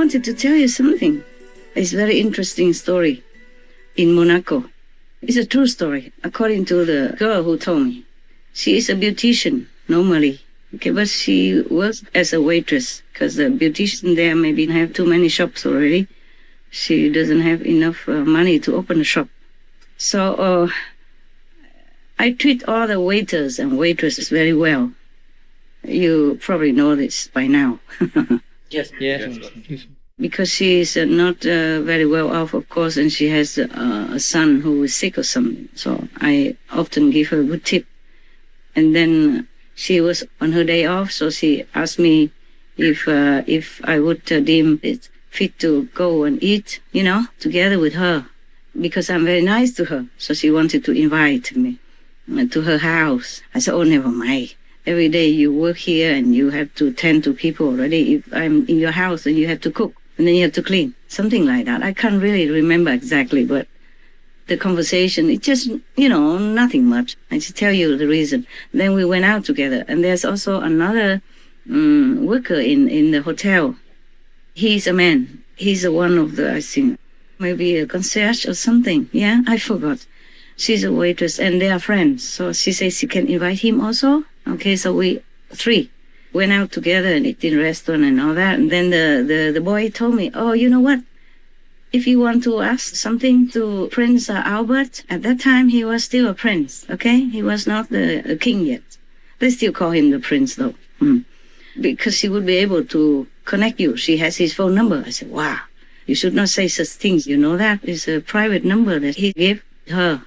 wanted to tell you something. It's a very interesting story in Monaco. It's a true story, according to the girl who told me. She is a beautician, normally. Okay, but she works as a waitress, because the beautician there maybe have too many shops already. She doesn't have enough money to open a shop. So I treat all the waiters and waitresses very well. You probably know this by now. Yes. Because she is not very well off, of course, and she has a son who is sick or something. So I often give her a good tip. And then she was on her day off, so she asked me if I would deem it fit to go and eat, together with her, because I'm very nice to her. So she wanted to invite me to her house. I said, oh, never mind. Every day you work here and you have to tend to people already. If I'm in your house and you have to cook and then you have to clean, something like that. I can't really remember exactly, but the conversation, it just, nothing much. I just tell you the reason. Then we went out together. And there's also another worker in the hotel. He's a man. He's one of the, I think, maybe a concierge or something. Yeah, I forgot. She's a waitress and they are friends. So she says she can invite him also. Okay, so we three went out together and ate in a restaurant and all that. And then the boy told me, oh, you know what? If you want to ask something to Prince Albert, at that time he was still a prince, okay? He was not a king yet. They still call him the prince though. Because he would be able to connect you. She has his phone number. I said, wow, you should not say such things. You know that? It's a private number that he gave her.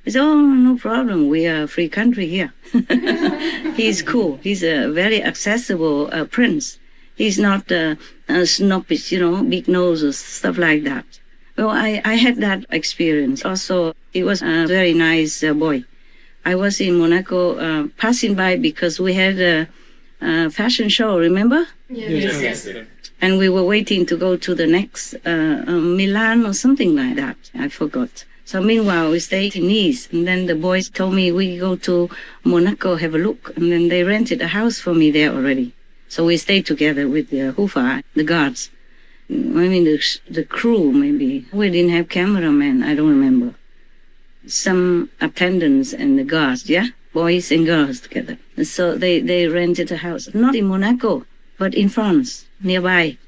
I said, oh, no problem. We are a free country here. He's cool. He's a very accessible prince. He's not snobbish, big nose or stuff like that. Well, I had that experience. Also, he was a very nice boy. I was in Monaco passing by because we had a fashion show, remember? Yes. And we were waiting to go to the next Milan or something like that. I forgot. So meanwhile, we stayed in Nice. And then the boys told me we go to Monaco, have a look. And then they rented a house for me there already. So we stayed together with the Hufa, the guards. I mean, the crew, maybe. We didn't have cameramen, I don't remember. Some attendants and the guards, yeah? Boys and girls together. And so they rented a house, not in Monaco, but in France, nearby.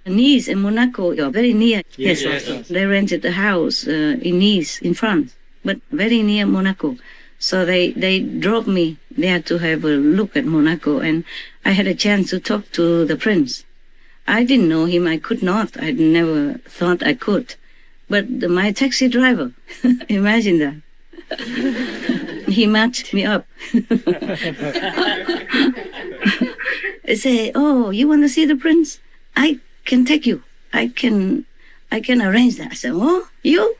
Nice and Monaco are very near. Yes. They rented a house in Nice, in France, but very near Monaco. So they drove me there to have a look at Monaco, and I had a chance to talk to the prince. I didn't know him. I could not. I never thought I could. But my taxi driver, imagine that. He matched me up. I say, oh, you want to see the prince? I can take you. I can arrange that. I said, oh, you?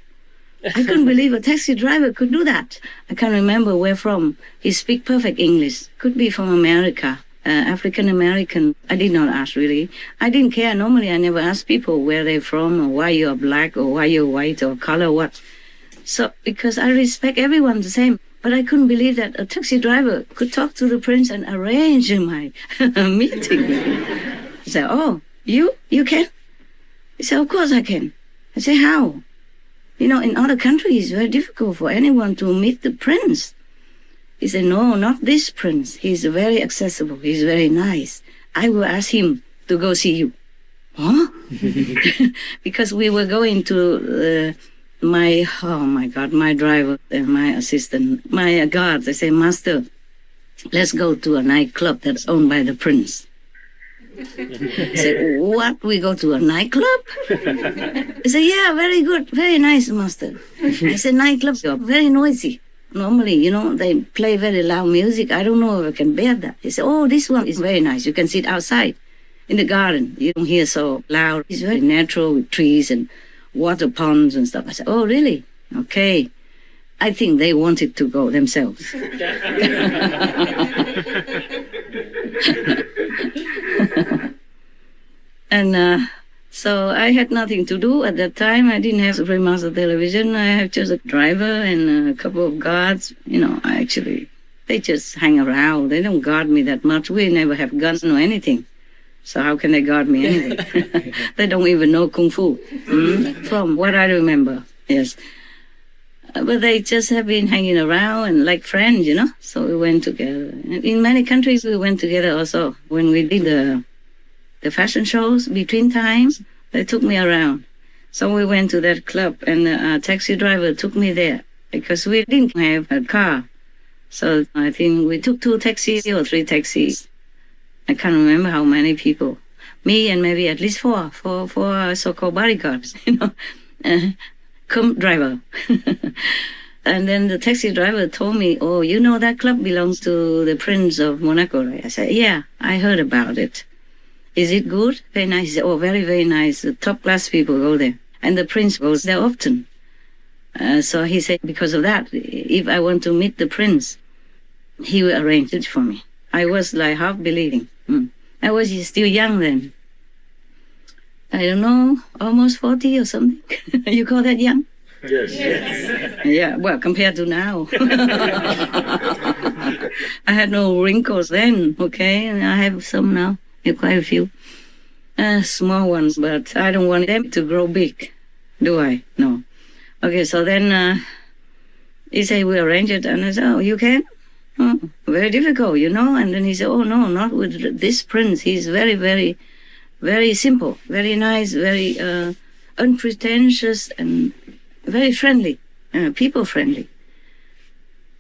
I couldn't believe a taxi driver could do that. I can't remember where from. He speaks perfect English. Could be from America, African American. I did not ask, really. I didn't care. Normally, I never ask people where they're from or why you're black or why you're white or color what. So, because I respect everyone the same. But I couldn't believe that a taxi driver could talk to the prince and arrange my meeting. I said, oh, you can? He said, of course I can. I said, how? In other countries, it's very difficult for anyone to meet the prince. He said, no, not this prince. He's very accessible. He's very nice. I will ask him to go see you. Huh? Because we were going to my driver and my assistant, my guards. I say, Master, let's go to a nightclub that's owned by the prince. I said, what? We go to a nightclub? He said, yeah, very good, very nice, Master. I said, nightclubs are very noisy. Normally, they play very loud music. I don't know if I can bear that. He said, oh, this one is very nice. You can sit outside in the garden. You don't hear so loud. It's very natural with trees and water ponds and stuff. I said, oh, really? Okay. I think they wanted to go themselves. And so I had nothing to do at that time. I didn't have Supreme Master television. I have just a driver and a couple of guards. They just hang around. They don't guard me that much. We never have guns or anything. So how can they guard me anyway? They don't even know Kung Fu, from what I remember, yes. But they just have been hanging around and like friends, So we went together. In many countries, we went together also. When we did the fashion shows between times, they took me around. So we went to that club, and a taxi driver took me there because we didn't have a car. So I think we took 2 taxis or 3 taxis. I can't remember how many people. Me and maybe at least four so-called bodyguards, driver. And then the taxi driver told me, oh, that club belongs to the Prince of Monaco, right? I said, yeah, I heard about it. Is it good? Very nice. He said, oh, very, very nice. The top-class people go there. And the prince goes there often. So he said, because of that, if I want to meet the prince, he will arrange it for me. I was like half believing. I was still young then. I don't know, almost 40 or something. You call that young? Yes. Yeah, well, compared to now. I had no wrinkles then, okay? And I have some now, quite a few. Small ones, but I don't want them to grow big, do I? No. Okay, so then he said, we arrange it, and I said, oh, you can? Oh, very difficult, And then he said, oh, no, not with this prince. He's very, very, very simple, very nice, very unpretentious, and very friendly, people-friendly.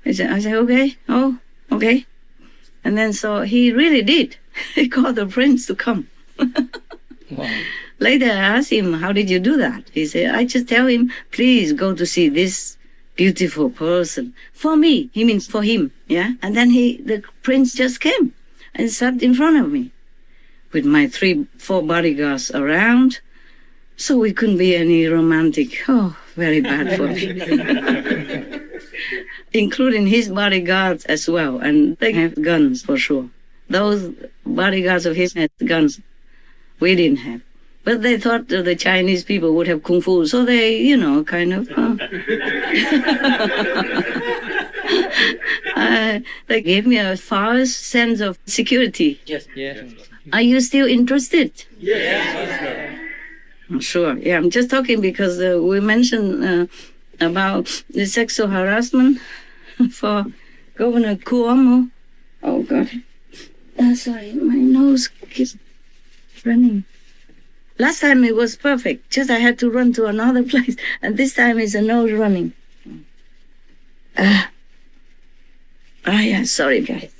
I said, okay, oh, okay. And then so he really did. He called the prince to come. Wow. Later, I asked him, how did you do that? He said, I just tell him, please go to see this beautiful person. For me, he means for him, yeah? And then the prince just came and sat in front of me with my 3-4 bodyguards around. So we couldn't be any romantic. Oh, very bad for me. Including his bodyguards as well. And they have guns for sure. Those bodyguards of his had guns. We didn't have. But they thought the Chinese people would have Kung Fu, so they, kind of... they gave me a false sense of security. Yes. Are you still interested? Yes. Sure, yeah. I'm just talking because we mentioned about the sexual harassment for Governor Cuomo. Oh, God. Sorry, my nose keeps running. Last time it was perfect, just I had to run to another place, and this time it's a nose running. Yeah, sorry, guys.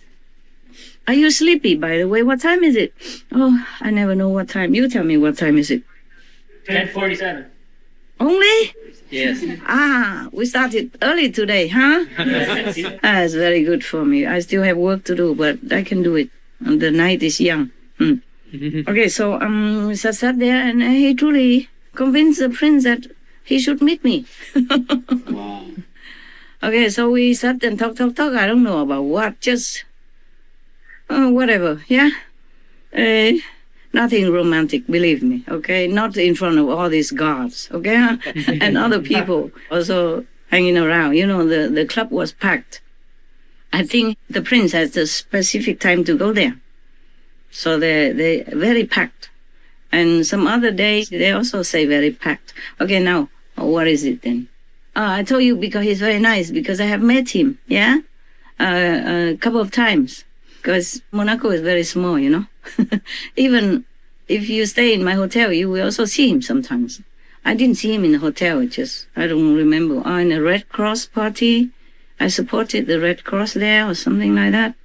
Are you sleepy, by the way? What time is it? Oh, I never know what time. You tell me what time is it. 10:47. Only? Yes. We started early today, huh? That's very good for me. I still have work to do, but I can do it. And the night is young. Okay, so we sat there, and he truly convinced the prince that he should meet me. Wow. Okay, so we sat and talk. I don't know about what, just whatever, yeah? Nothing romantic, believe me, okay? Not in front of all these guards, okay? And other people also hanging around. The club was packed. I think the prince has a specific time to go there. So they're very packed. And some other days, they also say very packed. Okay, now, what is it then? I told you because he's very nice, because I have met him, yeah? A couple of times. Because Monaco is very small, Even if you stay in my hotel, you will also see him sometimes. I didn't see him in the hotel, I don't remember. In a Red Cross party, I supported the Red Cross there or something like that.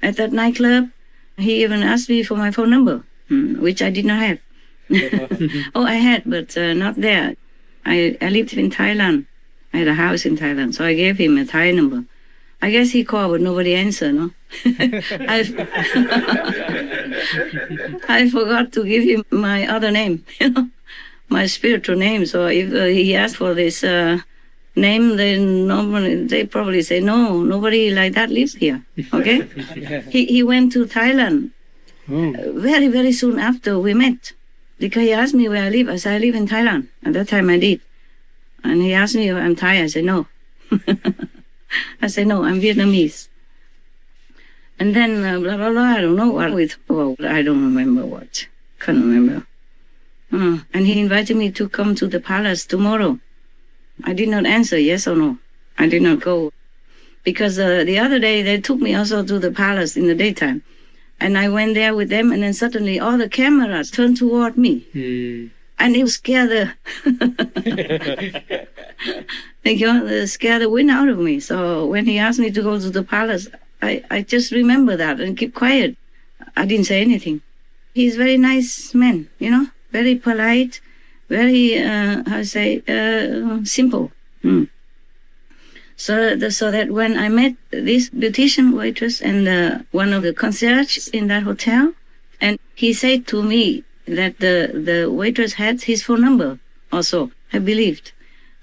At that nightclub, he even asked me for my phone number, which I did not have. I had, but not there. I lived in Thailand. I had a house in Thailand, so I gave him a Thai number. I guess he called, but nobody answered, no? I forgot to give him my other name, my spiritual name. So if he asked for this name, then normally they probably say, no, nobody like that lives here, okay? He went to Thailand very, very soon after we met, because he asked me where I live. I said, I live in Thailand. At that time I did. And he asked me if I'm Thai. I said, no. I said, no, I'm Vietnamese. And then blah, blah, blah, I don't know what we talked about. I don't remember what. Can't remember. And he invited me to come to the palace tomorrow. I did not answer yes or no. I did not go. Because the other day they took me also to the palace in the daytime. And I went there with them, and then suddenly all the cameras turned toward me. And it scared scared the wind out of me. So when he asked me to go to the palace, I just remember that and keep quiet. I didn't say anything. He's a very nice man, very polite, very, simple. So that when I met this beautician waitress and one of the concierge in that hotel, and he said to me that the waitress had his phone number also, I believed.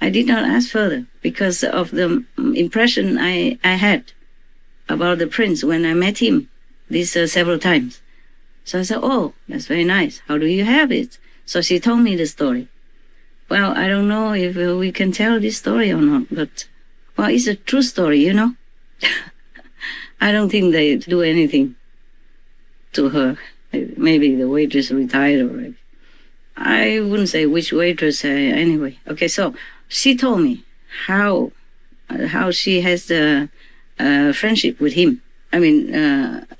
I did not ask further because of the impression I had about the prince when I met him these several times. So I said, oh, that's very nice. How do you have it? So she told me the story. Well, I don't know if we can tell this story or not, but, well, it's a true story, I don't think they do anything to her. Maybe the waitress retired already. I wouldn't say which waitress, anyway. Okay, so she told me how she has the friendship with him. I mean,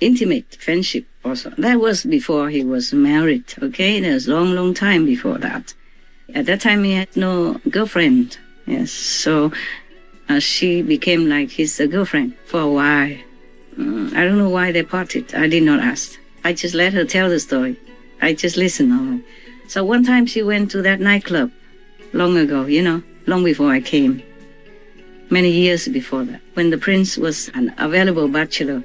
intimate friendship also. That was before he was married, okay? That was long, long time before that. At that time, he had no girlfriend. Yes, so she became like his girlfriend for a while. I don't know why they parted. I did not ask. I just let her tell the story. I just listened. All right. So one time she went to that nightclub long ago, long before I came. Many years before that, when the prince was an available bachelor.